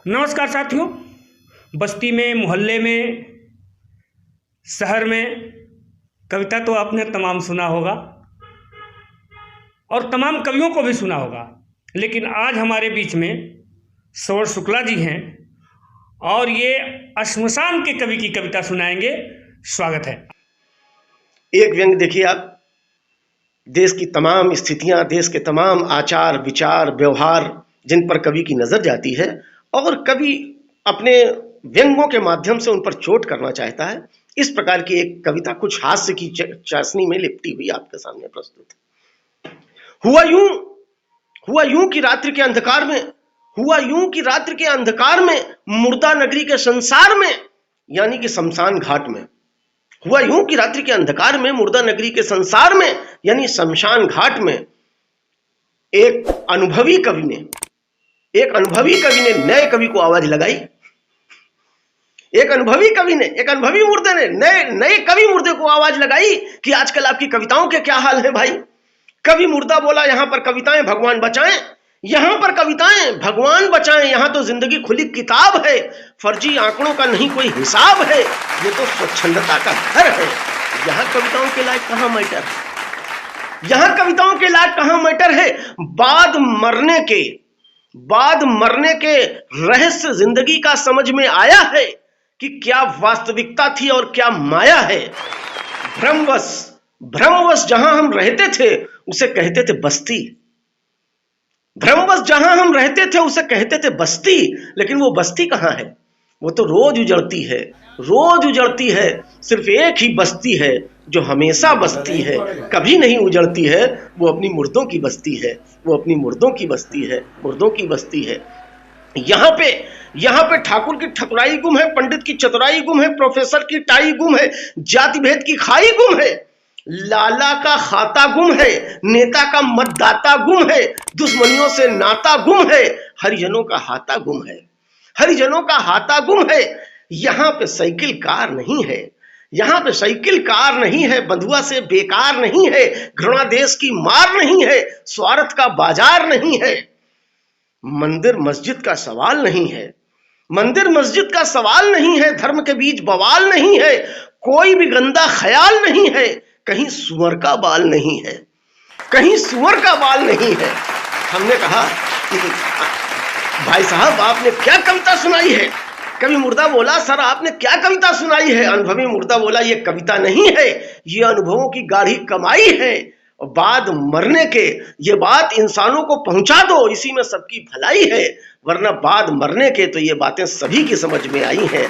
नमस्कार साथियों। बस्ती में, मोहल्ले में, शहर में कविता तो आपने तमाम सुना होगा और तमाम कवियों को भी सुना होगा, लेकिन आज हमारे बीच में सौर शुक्ला जी हैं और ये श्मशान के कवि की कविता सुनाएंगे। स्वागत है। एक व्यंग देखिए आप, देश की तमाम स्थितियां, देश के तमाम आचार विचार व्यवहार जिन पर कवि की नजर जाती है और कवि अपने व्यंगों के माध्यम से उन पर चोट करना चाहता है। इस प्रकार की एक कविता कुछ हास्य की चाशनी में लिपटी हुई आपके सामने प्रस्तुत है। हुआ यूं कि रात्रि के अंधकार में, हुआ यूं कि रात्रि के अंधकार में, मुर्दा नगरी के संसार में, यानी कि शमशान घाट में। हुआ यूं कि रात्रि के अंधकार में, मुर्दा नगरी के संसार में, यानी शमशान घाट में, एक अनुभवी कवि ने नए कवि को आवाज लगाई। एक अनुभवी मुर्दे ने नए कवि मुर्दे को आवाज लगाई कि आजकल आपकी कविताओं के क्या हाल है भाई। कवि मुर्दा बोला, यहां पर कविताएं भगवान बचाएं, यहां पर कविताएं भगवान बचाएं, यहां तो जिंदगी खुली किताब है, फर्जी आंकड़ों का नहीं कोई हिसाब है, ये तो स्वच्छंदता का घर है। यहां कविताओं के लायक कहां मैटर है, यहां कविताओं के लायक कहां मैटर है। बाद मरने के रहस्य जिंदगी का समझ में आया है कि क्या वास्तविकता थी और क्या माया है। भ्रमवश जहां हम रहते थे उसे कहते थे बस्ती, भ्रमवश जहां हम रहते थे उसे कहते थे बस्ती, लेकिन वो बस्ती कहां है। वो तो रोज उजड़ती है। सिर्फ एक ही बस्ती है जो हमेशा बसती है, कभी नहीं उजड़ती है। वो अपनी मुर्दों की बस्ती है, वो अपनी मुर्दों की बस्ती है। यहाँ पे ठाकुर की ठकुराई गुम है, पंडित की चतुराई गुम है, प्रोफेसर की टाई गुम है, जाति भेद की खाई गुम है, लाला का खाता गुम है, नेता का मतदाता गुम है, दुश्मनियों से नाता गुम है, हरिजनों का हाथा गुम है। यहाँ पे साइकिल कार नहीं है, बंधुआ से बेकार नहीं है, घृणा देश की मार नहीं है, स्वार्थ का बाजार नहीं है। मंदिर मस्जिद का सवाल नहीं है, धर्म के बीच बवाल नहीं है, कोई भी गंदा ख्याल नहीं है, कहीं सुअर का बाल नहीं है। हमने कहा कि भाई साहब आपने क्या कविता सुनाई है। कवि मुर्दा बोला, सर आपने क्या कविता सुनाई है। अनुभवी मुर्दा बोला, ये कविता नहीं है, ये अनुभवों की गाढ़ी कमाई है। और बाद मरने के ये बात इंसानों को पहुंचा दो, इसी में सबकी भलाई है, वरना बाद मरने के तो ये बातें सभी की समझ में आई हैं।